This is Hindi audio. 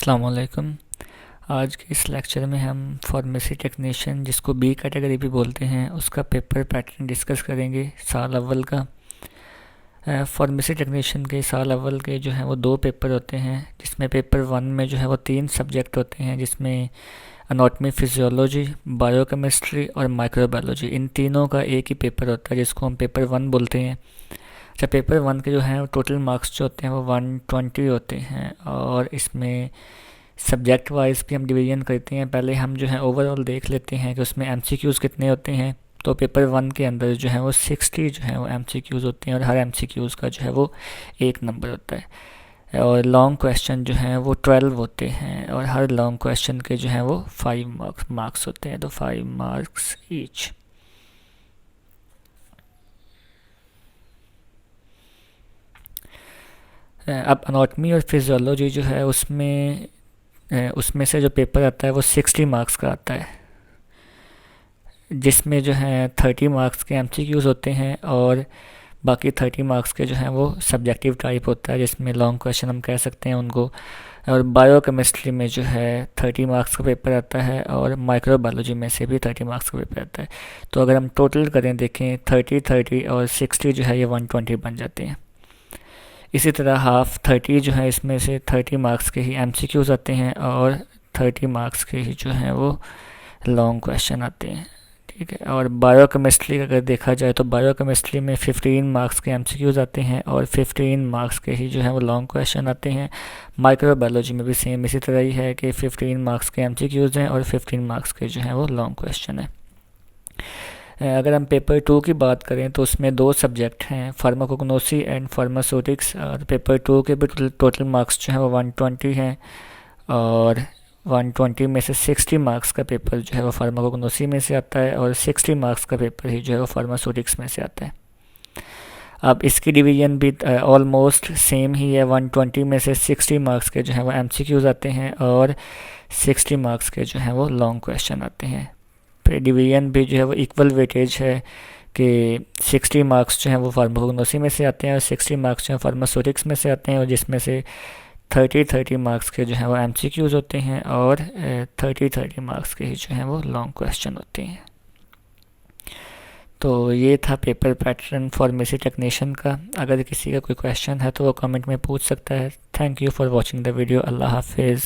अस्सलाम वालेकुम। आज के इस लेक्चर में हम फार्मेसी टेक्नीशियन जिसको बी कैटेगरी भी बोलते हैं उसका पेपर पैटर्न डिस्कस करेंगे साल अव्वल का। फार्मेसी टेक्नीशियन के साल अव्वल के जो हैं वो 2 पेपर होते हैं, जिसमें पेपर 1 में जो है वो 3 सब्जेक्ट होते हैं, जिसमें अनाटमी, फिजियोलॉजी, बायोकेमिस्ट्री और माइक्रोबायोलॉजी, इन तीनों का एक ही पेपर होता है जिसको हम पेपर 1 बोलते हैं। अच्छा, पेपर 1 के जो हैं टोटल मार्क्स जो होते हैं वो 120 होते हैं और इसमें सब्जेक्ट वाइज भी हम डिवीजन करते हैं। पहले हम जो है ओवरऑल देख लेते हैं कि उसमें एमसीक्यूज़ कितने होते हैं। तो पेपर 1 के अंदर जो है वो 60 जो है वो एमसीक्यूज़ होते हैं और हर एमसीक्यूज़ का जो है वो 1 नंबर होता है। और लॉन्ग क्वेश्चन जो हैं वो 12 होते हैं और हर लॉन्ग क्वेश्चन के जो हैं वो 5 मार्क्स होते हैं, तो 5 मार्क्स ईच। अब अनाटमी और फिजियोलॉजी जो है उसमें से जो पेपर आता है वो 60 मार्क्स का आता है, जिसमें जो है 30 मार्क्स के एमसीक्यूज़ होते हैं और बाकी 30 मार्क्स के जो हैं वो सब्जेक्टिव टाइप होता है, जिसमें लॉन्ग क्वेश्चन हम कह सकते हैं उनको। और बायोकेमिस्ट्री में जो है 30 मार्क्स का पेपर आता है और माइक्रोबायोलॉजी में से भी 30 मार्क्स का पेपर आता है। तो अगर हम टोटल करें, देखें 30 और 60 जो है ये 120 बन जाते हैं। इसी तरह हाफ 30 जो है इसमें से 30 मार्क्स के ही एमसीक्यूज़ आते हैं और 30 मार्क्स के ही जो हैं वो लॉन्ग क्वेश्चन आते हैं, ठीक है। और बायोकेमिस्ट्री अगर देखा जाए तो बायोकेमिस्ट्री में 15 मार्क्स के एमसीक्यूज़ आते हैं और 15 मार्क्स के ही जो है वो लॉन्ग क्वेश्चन आते हैं। माइक्रोबायोलॉजी में भी सेम इसी तरह ही है कि 15 मार्क्स के एमसीक्यूज़ हैं और 15 मार्क्स के जो हैं वो लॉन्ग क्वेश्चन हैं। अगर हम पेपर 2 की बात करें तो उसमें 2 सब्जेक्ट हैं, फार्माकोग्नोसी एंड फार्मास्यूटिक्स। और पेपर 2 के भी टोटल मार्क्स जो हैं वो 120 हैं और 120 में से 60 मार्क्स का पेपर जो है वो फार्माकोग्नोसी में से आता है और 60 मार्क्स का पेपर ही जो है वो फार्मास्यूटिक्स में से आता है। अब इसकी डिवीजन भी ऑलमोस्ट सेम ही है। 120 में से 60 मार्क्स के जो है वो एमसीक्यूज़ आते हैं और 60 मार्क्स के जो हैं वो लॉन्ग क्वेश्चन आते हैं। फिर डिवीजन भी जो है वो इक्वल वेटेज है कि 60 मार्क्स जो हैं वो फार्माकोग्नोसी में से आते हैं और 60 मार्क्स जो हैं फार्मास्यूटिक्स में से आते हैं, और जिसमें से 30 मार्क्स के जो हैं वो एमसीक्यूज़ होते हैं और 30 मार्क्स के ही जो हैं वो लॉन्ग क्वेश्चन होते हैं। तो ये था पेपर पैटर्न फार्मेसी टेक्नीशियन का। अगर किसी का कोई क्वेश्चन है तो वो कमेंट में पूछ सकता है। Thank you for watching the video. अल्लाह हाफिज़।